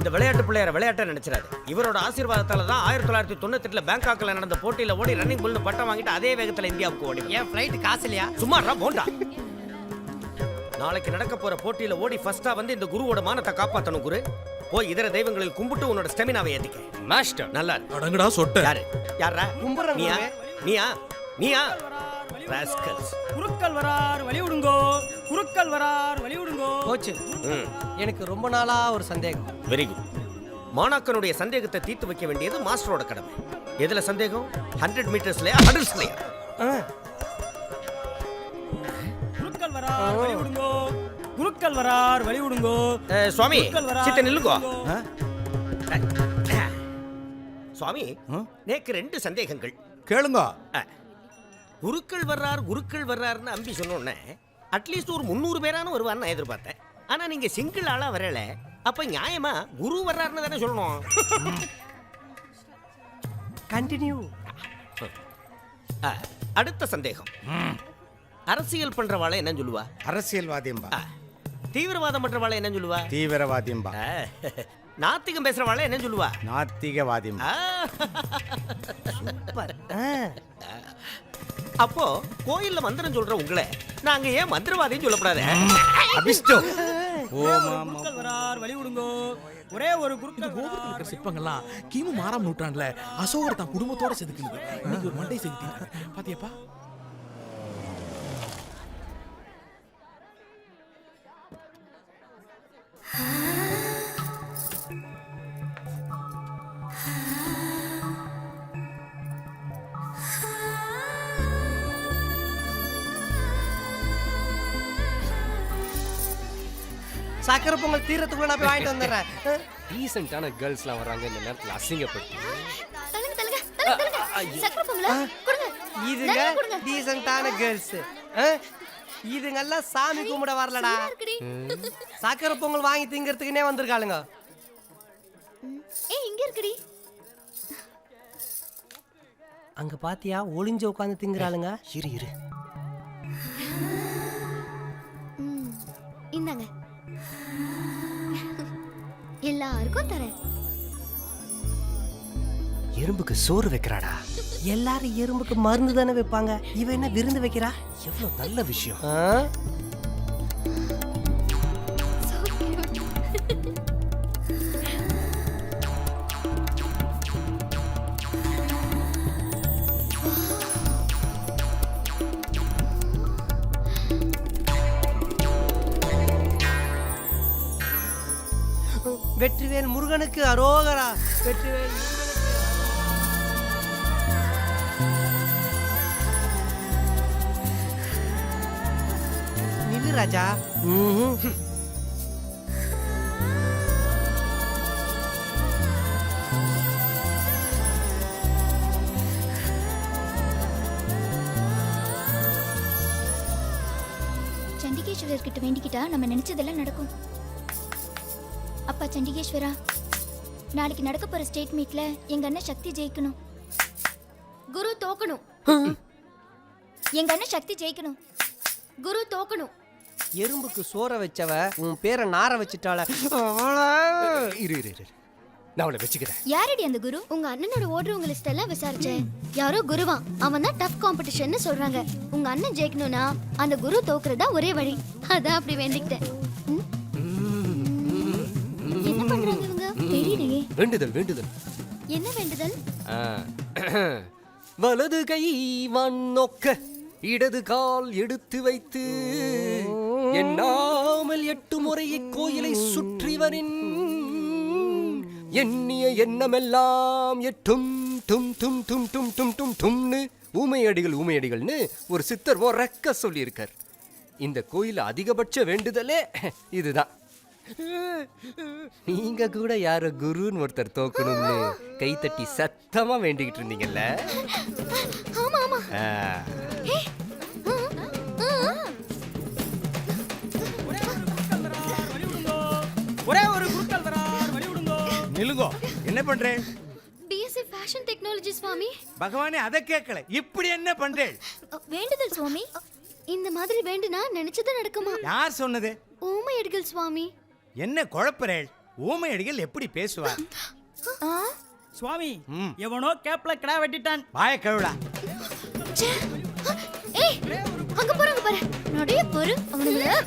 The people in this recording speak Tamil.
இந்த விளையாட்டு பிள்ளையார விளையாட்டை நினைச்சிடாது. இவரோட ஆசீர்வாதத்தால தான் 1998 பேங்காக்ல நடந்த போட்டியில ஓடி ரன்னிங் புல்னு பட்டம் வாங்கிட்டு அதே வேகத்துல இந்தியாவுக்கு ஓடி. ஏன் ஃப்ளைட் காசு இல்லையா? சும்மா போண்டா. நாளைக்கு நடக்க போற போட்டியில ஓடி ஃபர்ஸ்டா வந்து இந்த குருவோட மானத்தை காப்பாத்தணும். குரு போய் இதர தெய்வங்களில் கும்பிட்டு உன்னோட ஸ்டெமினாவை ஏத்திக்க. மாஸ்டர் நல்லா அடங்கடா சொட்ட. யாரு யாரா நீயா நீயா நீயா ராஸ்கல்ஸ். குருக்கள் வரார் வழி விடுங்கோ, குருக்கள் வரார் வழி விடுங்கோ. கோச்சு, எனக்கு ரொம்ப நாளா ஒரு சந்தேகம். Very good. மாணாக்கனுடைய சந்தேகத்தை தீர்த்து வைக்க வேண்டியது மாஸ்டரோட கடமை. எதுல சந்தேகம்? 100 மீட்டர்ஸ்லயா 100ஸ்லயா? குருக்கள் வரார் வழி விடுங்கோ, குருக்கள் வரார் வழி விடுங்கோ. சுவாமி சித்த நில்லுங்கோ. சுவாமி நேக்கு 2 சந்தேகங்கள். கேளுங்க. குருக்கள் வர்றாருன்னு அம்பி சொன்னோன்னே அட்லீஸ்ட் ஒரு 300 பேரானு வருவான்னு நான் எதிர்பார்த்தேன். ஆனா நீங்க சிங்கிள் ஆளா வரல. அப்ப நியாயமா குரு வர்றாருன்னு தானே சொல்லணும். கண்டினியூ. அடுத்த சந்தேகம். அரசியல் பண்றவாளை என்ன சொல்லுவா? அரசியல்வாதியம்பா. தீவிரவாதம் பண்றவாளை என்ன சொல்லுவா? தீவிரவாதியம்பா. நாத்திகம் பேசுறவாளை என்ன சொல்லுவா? நாத்திகவாதியம்பா. சூப்பர். அப்போ கோயில்ல மந்திரம் சொல்ற உங்களை நாங்க ஏன் மந்திரவாதின்னு சொல்லக்கூடாது? அபிஷ்டோ. குருக்கள் வரார் வழி விடுங்கோ. ஒரே ஒரு குருக்கள் கோபுரத்தில் இருக்கிற சிற்பங்கள்லாம் கிமு 6ஆம் நூற்றாண்டுல அசோகர் தான் குடும்பத்தோட செதுக்குனது. இன்னைக்கு ஒரு மண்டை செதுக்கிட்டாங்க பாத்தியாப்பா? சக்கரை பொங்கல் தீரத்துக்குள்ள நான் போய் வாங்கிட்டு வந்துடுறேன். டீசென்ட்டான கேர்ள்ஸ்லாம் வர்றாங்க இந்த நேரத்தில் அசிங்கப்படுத்தி. இதுங்க டீசென்ட்டான கேர்ள்ஸ். இதுங்கெல்லாம் சாமி கும்பிட வரலடா. சக்கரை பொங்கல் வாங்கி திங்கிறதுக்குன்னே வந்திருக்காளுங்க. அங்க பாத்தியா ஒளிஞ்சு உட்காந்து திங்குறாளுங்க. இரு இந்தாங்க எல்லாருக்கும் தரேன். எறும்புக்கு சோறு வைக்கிறாடா. எல்லாரும் எறும்புக்கு மருந்து தானே வைப்பாங்க. இவ என்ன விருந்து வைக்கிறா? எவ்வளவு நல்ல விஷயம். வெற்றிவேல் முருகனுக்கு அரோகரா. வெற்றிவேல் நில்லு ராஜா. சண்டிகேஸ்வரர் கிட்ட வேண்டிக்கிட்டா நம்ம நினைச்சதெல்லாம் நடக்கும். அப்பா சண்டிகேஸ்வரா, நாளைக்கு நடக்க போற ஸ்டேட் மீட்ல எங்க அண்ணன் சக்தி ஜெயிக்கணும். குரு தோக்கணும். எங்க அண்ணன் சக்தி ஜெயிக்கணும். குரு தோக்கணும். எறும்புக்கு சோற வச்சவ உன் பேரை நார வச்சுட்டாள. இரு நான் அவளை வச்சுக்கிறேன். யாரடி அந்த குரு? உங்க அண்ணனோட ஓடுறவங்க லிஸ்ட் எல்லாம் விசாரிச்சேன். யாரோ குருவான். அவன் தான் டஃப் காம்படிஷன்னு சொல்றாங்க. உங்க அண்ணன் ஜெயிக்கணும்னா அந்த குரு தோக்குறதா ஒரே வழி. அதான் அப்படி வேண்டிக்கிட்டேன். என்ன பண்றாங்க இவங்க? தெரியலையே. வேண்டுதல். என்ன வேண்டுதல்? வலது கை நோக்க இடது கால் எடுத்து வைத்து எண்ணாமல் 8 முறை கோயிலை சுற்றிவரின் எண்ணிய எண்ணமெல்லாம் எட்டும் டும் டும் டும் டும் டும் டும் டும்னு ஊமையடிகள்னு ஒரு சித்தர் ரெக்க சொல்லியிருக்கார். இந்த கோயில அதிகபட்ச வேண்டுதலே இதுதான். நீங்க கூட யார குருன்னு ஒருத்தர் தோக்கணும்னு கைத்தட்டி சத்தமா வேண்டிக்கிட்டு இருந்தீங்கல்ல? ஒரே ஒரு குருக்கள் வரார் வழி விடுங்கோ. நில்லுங்கோ. என்ன பண்றேன்? பிஎஸ்சி ஃபேஷன் டெக்னாலஜி சுவாமி. பகவானே அதை கேட்கல. இப்படி என்ன பண்றேன்? வேண்டுதல் சுவாமி. இந்த மாதிரி வேண்டுனா நினைச்சது நடக்குமா? யார் சொன்னது? ஊமையடிகள் சுவாமி. என்ன குழப்பறேள்? ஊமையடிகள் எப்படி பேசுவார்? ஆ, சுவாமி ம். எவனோ கேப்ல கிடா வெட்டிட்டான். வாய கழுடா. ச்சே. ஏய், அங்க பாரு நடைய பாரு அவனுங்கள.